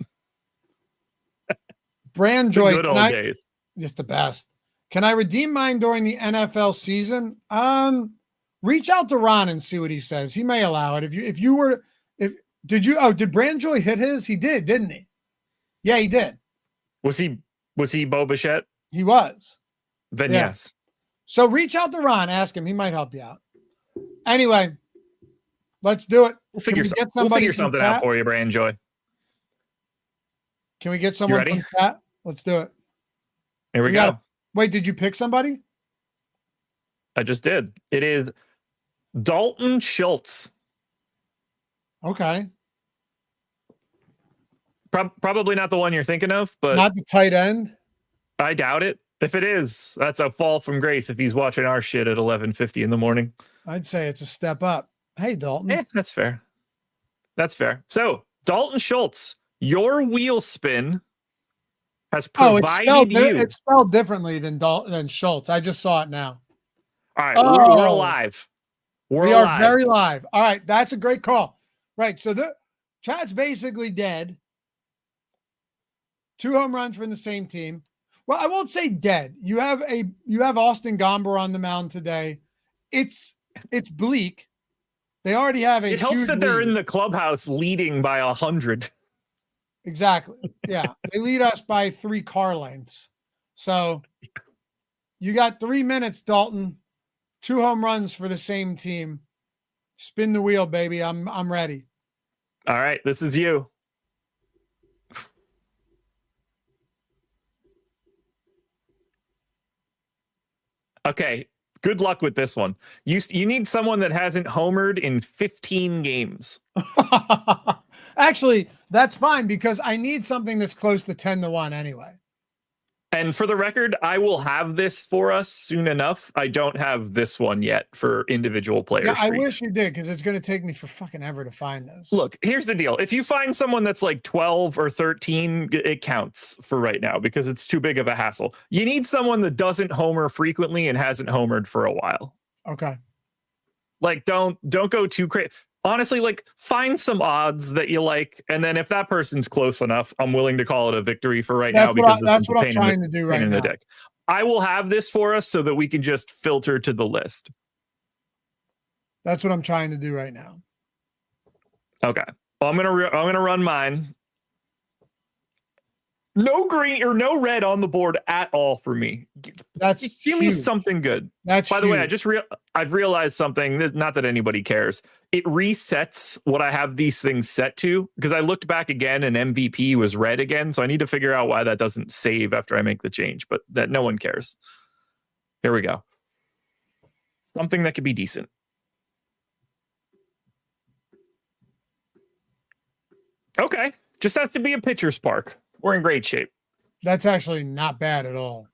A: Brand Joy,
B: good old days.
A: Just the best. Can I redeem mine during the NFL season? Reach out to Ron and see what he says. He may allow it. Did Brand Joy hit his? He did, didn't he? Yeah, he did.
B: Was he Bo Bichette?
A: He was.
B: Then yes.
A: So reach out to Ron, ask him. He might help you out. Anyway, let's do it.
B: We'll figure something out for you, Brand Joy.
A: Can we get someone from chat? Let's do it.
B: Here we go.
A: Wait, did you pick somebody?
B: I just did. It is Dalton Schultz.
A: Okay.
B: Probably not the one you're thinking of, but
A: not the tight end.
B: I doubt it. If it is, that's a fall from grace. If he's watching our shit at 11:50 in the morning,
A: I'd say it's a step up. Hey, Dalton.
B: That's fair. That's fair. So Dalton Schultz, your wheel spin has provided
A: it's spelled differently than Schultz. I just saw it now.
B: All right, we're alive.
A: We are very live. All right, that's a great call. Right, so the chat's basically dead. 2 home runs from the same team. Well, I won't say dead. You have Austin Gomber on the mound today. It's bleak. They already have a.
B: It helps that they're in the clubhouse leading by 100.
A: Exactly. Yeah, they lead us by 3 car lengths. So you got 3 minutes, Dalton. 2 home runs for the same team. Spin the wheel, baby. I'm ready.
B: All right, this is you. Okay, good luck with this one. You need someone that hasn't homered in 15 games.
A: Actually, that's fine because I need something that's close to 10-1 anyway.
B: And for the record, I will have this for us soon enough. I don't have this one yet for individual players.
A: Yeah, I wish you did because it's going to take me for fucking ever to find this.
B: Look, here's the deal. If you find someone that's like 12 or 13, it counts for right now because it's too big of a hassle. You need someone that doesn't homer frequently and hasn't homered for a while.
A: Okay.
B: Like, don't go too crazy. Honestly, like find some odds that you like, and then if that person's close enough, I'm willing to call it a victory for right now because
A: that's what I'm trying to do right now.
B: I will have this for us so that we can just filter to the list.
A: That's what I'm trying to do right now.
B: Okay. Well, I'm gonna run mine. No green or no red on the board at all for me.
A: That's
B: Give me
A: huge.
B: something good.
A: That's
B: By the way,
A: huge.
B: I've realized something. Not that anybody cares. It resets what I have these things set to, because I looked back again and MVP was red again. So I need to figure out why that doesn't save after I make the change, but that no one cares. Here we go. Something that could be decent. Okay. Just has to be a pitcher's park. We're in great shape.
A: That's actually not bad at all.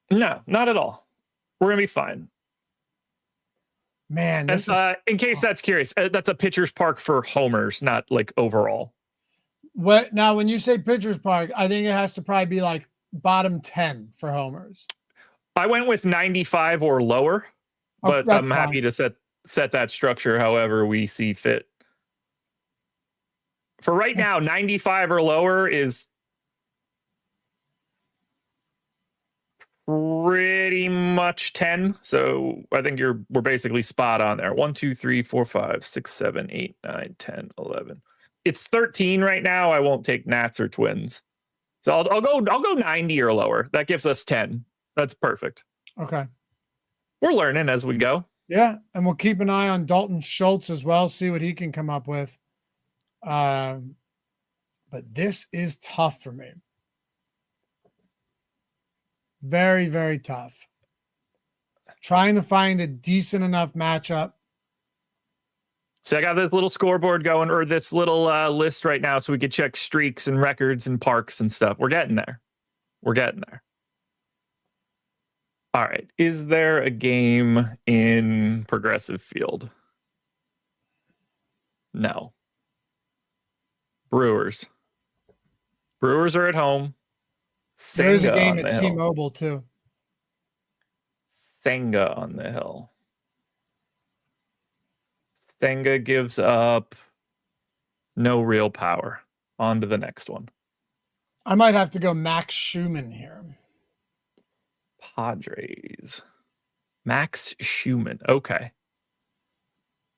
B: No, not at all. We're going to be fine.
A: Man, this
B: in case that's curious, that's a pitcher's park for homers, not like overall.
A: What now? When you say pitcher's park, I think it has to probably be like bottom 10 for homers.
B: I went with 95 or lower, but I'm happy to set that structure however we see fit. For right now, 95 or lower is pretty much 10. So I think we're basically spot on there. 1, 2, 3, 4, 5, 6, 7, 8, 9, 10, 11. It's 13 right now. I won't take Nats or Twins. So I'll go 90 or lower. That gives us 10. That's perfect.
A: Okay.
B: We're learning as we go.
A: Yeah, and we'll keep an eye on Dalton Schultz as well, see what he can come up with. But this is tough for me. Very, very tough. Trying to find a decent enough matchup.
B: So I got this little scoreboard going, or this little list right now, so we could check streaks and records and parks and stuff. We're getting there. We're getting there. All right. Is there a game in Progressive Field? No. Brewers. Brewers are at home.
A: There is a game
B: Senga
A: at T-Mobile too.
B: Senga on the hill. Senga gives up no real power. On to the next one.
A: I might have to go Max Schumann here.
B: Padres. Max Schumann. Okay.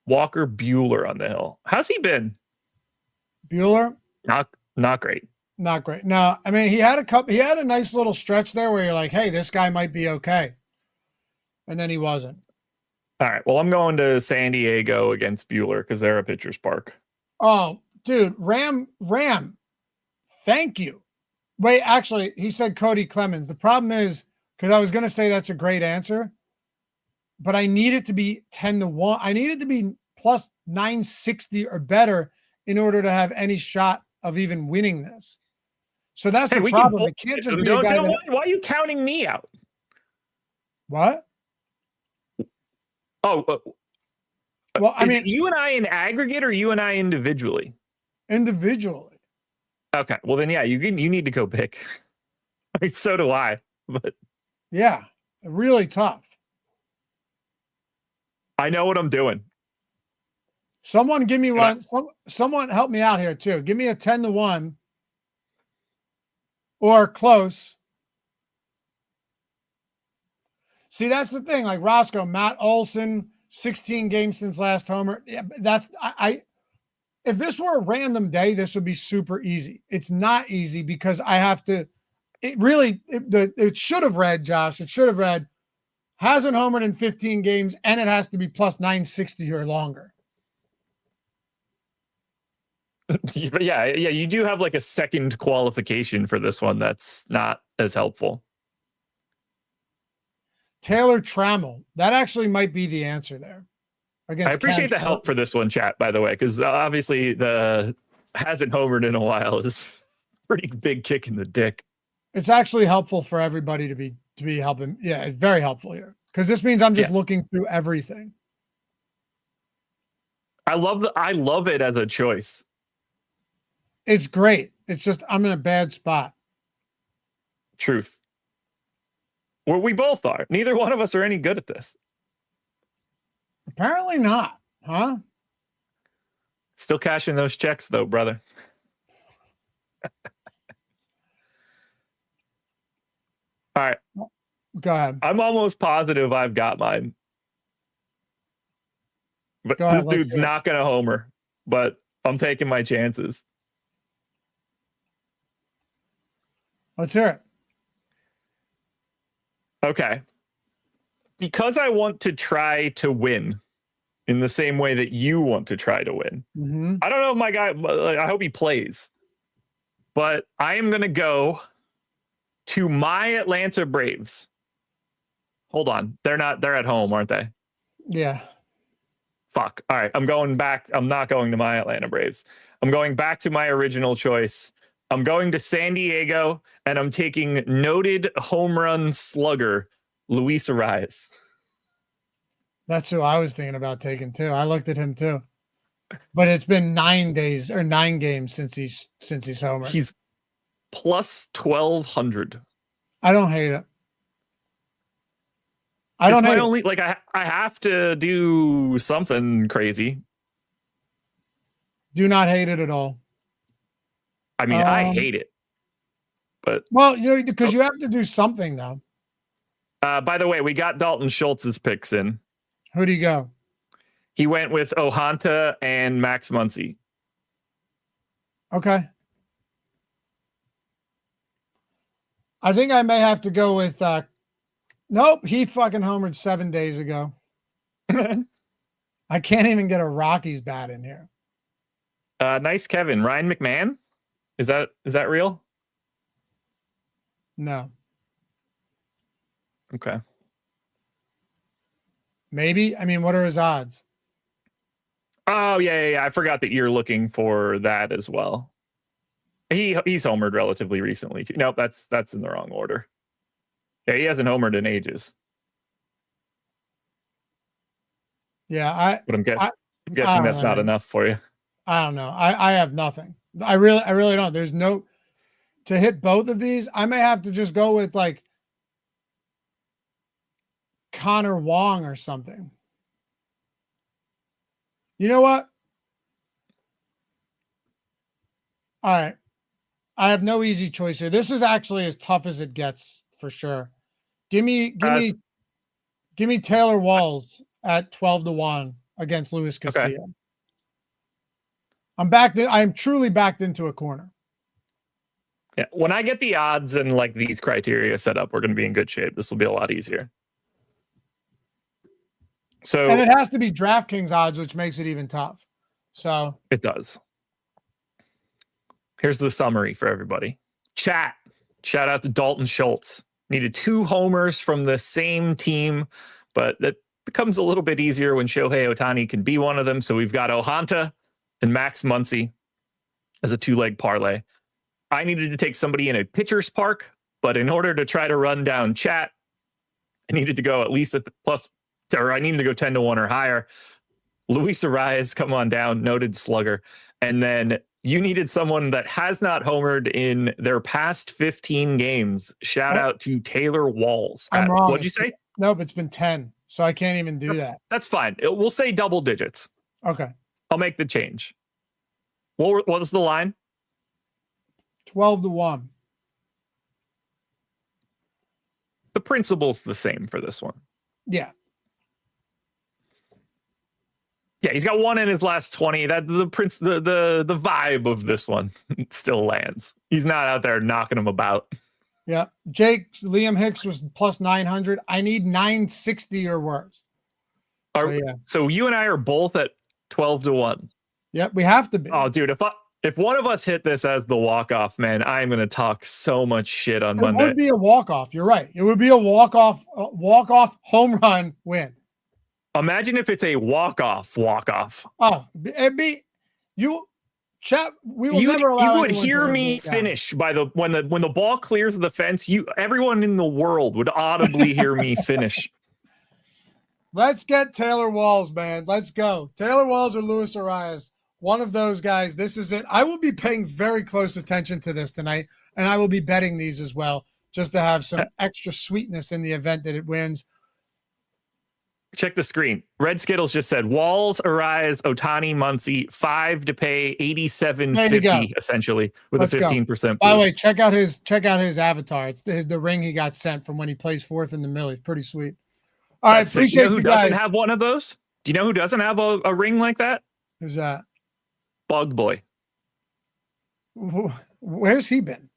B: Walker Buehler on the hill. How's he been?
A: Buehler?
B: Not great.
A: Not great. No, I mean, he had a nice little stretch there where you're like, hey, this guy might be okay. And then he wasn't.
B: All right. Well, I'm going to San Diego against Buehler because they're a pitcher's park.
A: Oh, dude, Ram. Thank you. Wait, actually, he said Cody Clemens. The problem is, because I was going to say that's a great answer, but I need it to be 10-1. I need it to be plus 960 or better in order to have any shot of even winning this. So that's the problem. It can't just be a guy that...
B: Why are you counting me out?
A: What?
B: Oh,
A: well, I mean,
B: you and I in aggregate or you and I individually?
A: Individually.
B: Okay. Well, then, yeah, you need to go pick. I mean, so do I. But
A: yeah, really tough.
B: I know what I'm doing.
A: Someone give me one. Someone help me out here too. Give me a 10-1 or close. See, that's the thing. Like Roscoe, Matt Olson, 16 games since last homer. Yeah, that's if this were a random day, this would be super easy. It's not easy because I have to. It should have read, Josh. It should have read hasn't homered in 15 games, and it has to be plus 960 or longer.
B: But yeah, you do have like a second qualification for this one that's not as helpful.
A: Taylor Trammell. That actually might be the answer there.
B: I appreciate the help for this one, chat, by the way, because obviously the hasn't homered in a while is pretty big kick in the dick.
A: It's actually helpful for everybody to be helping. Yeah, it's very helpful here because this means I'm just looking through everything.
B: I love it as a choice.
A: It's great. It's just I'm in a bad spot.
B: Truth. Well, we both are. Neither one of us are any good at this.
A: Apparently not, huh?
B: Still cashing those checks, though, brother. All right.
A: Go ahead.
B: I'm almost positive I've got mine. But this dude's not going to homer. But I'm taking my chances.
A: Let's hear it.
B: Okay. Because I want to try to win in the same way that you want to try to win.
A: Mm-hmm.
B: I don't know if my guy, I hope he plays, but I am going to go to my Atlanta Braves. Hold on. They're at home, aren't they?
A: Yeah.
B: Fuck. All right. I'm going back. I'm not going to my Atlanta Braves. I'm going back to my original choice. I'm going to San Diego, and I'm taking noted home run slugger, Luis Arias.
A: That's who I was thinking about taking too. I looked at him too. But it's been 9 days or 9 games since he's homered.
B: He's plus 1,200.
A: I don't hate it. I don't hate it.
B: Only, like, I have to do something crazy.
A: Do not hate it at all.
B: I mean, I hate it. But
A: well, because you have to do something though.
B: By the way, we got Dalton Schultz's picks in.
A: Who do you go?
B: He went with Ohanta and Max Muncy.
A: Okay. I think I may have to go with nope, he fucking homered 7 days ago. I can't even get a Rockies bat in here.
B: Nice Kevin. Ryan McMahon? Is that real?
A: No.
B: Okay.
A: Maybe. I mean, what are his odds?
B: Oh, yeah. I forgot that you're looking for that as well. He's homered relatively recently too. Nope, that's in the wrong order. Yeah, he hasn't homered in ages.
A: Yeah,
B: but I'm guessing that's not enough for you.
A: I don't know. I have nothing. I really don't. There's no to hit both of these. I may have to just go with like Connor Wong or something. You know what? All right. I have no easy choice here. This is actually as tough as it gets for sure. Give me Taylor Walls at 12-1 against Luis Castillo. Okay. I am truly backed into a corner.
B: Yeah. When I get the odds and like these criteria set up, we're going to be in good shape. This will be a lot easier. So,
A: and it has to be DraftKings odds, which makes it even tough. So
B: it does. Here's the summary for everybody. Chat. Shout out to Dalton Schultz. Needed 2 homers from the same team, but that becomes a little bit easier when Shohei Ohtani can be one of them. So we've got Ohanta and Max Muncy as a 2-leg parlay. I needed to take somebody in a pitcher's park, but in order to try to run down chat, I needed to go at least at the plus, or I needed to go 10-1 or higher. Luis Arias, come on down, noted slugger. And then you needed someone that has not homered in their past 15 games. Shout out to Taylor Walls.
A: I'm wrong.
B: What'd you say?
A: No, but it's been 10, so I can't even do that.
B: That's fine. We'll say double digits.
A: Okay.
B: I'll make the change. What was the line?
A: 12-1.
B: The principle's the same for this one.
A: Yeah.
B: Yeah, he's got 1 in his last 20. That the vibe of this one still lands. He's not out there knocking them about.
A: Yeah. Liam Hicks was plus 900. I need 960 or worse.
B: So you and I are both at 12-1.
A: Yep, we have to be.
B: Oh, dude, if one of us hit this as the walk-off, man, I'm going to talk so much shit on Monday.
A: It would be a walk-off. You're right. It would be a walk-off home run win.
B: Imagine if it's a walk-off.
A: Oh, it'd be you. Chat. We will never allow.
B: You would hear me finish when the ball clears the fence. Everyone in the world would audibly hear me finish.
A: Let's get Taylor Walls, man. Let's go. Taylor Walls or Luis Arias. One of those guys. This is it. I will be paying very close attention to this tonight, and I will be betting these as well, just to have some extra sweetness in the event that it wins.
B: Check the screen. Red Skittles just said Walls, Arias, Ohtani, Muncy, 5 to pay, 87.50 essentially with a 15% boost.
A: By the way, check out his avatar. It's the ring he got sent from when he plays 4th in the mill. He's pretty sweet. All right, appreciate
B: you. Know who doesn't have one of those? Do you know who doesn't have a ring like that?
A: Who's that?
B: Bug Boy.
A: Where's he been?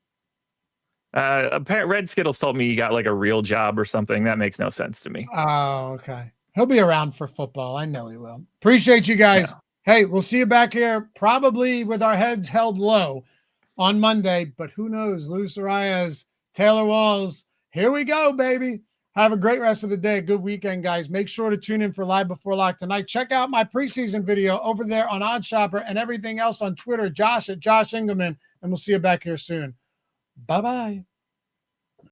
B: Red Skittles told me he got like a real job or something. That makes no sense to me.
A: Oh, okay. He'll be around for football. I know he will. Appreciate you guys. Yeah. Hey, we'll see you back here probably with our heads held low on Monday, but who knows? Lou Sarias, Taylor Walls. Here we go, baby. Have a great rest of the day. Good weekend, guys. Make sure to tune in for Live Before Lock tonight. Check out my preseason video over there on OddsShopper and everything else on Twitter. Josh at Josh Engelman, and we'll see you back here soon. Bye-bye.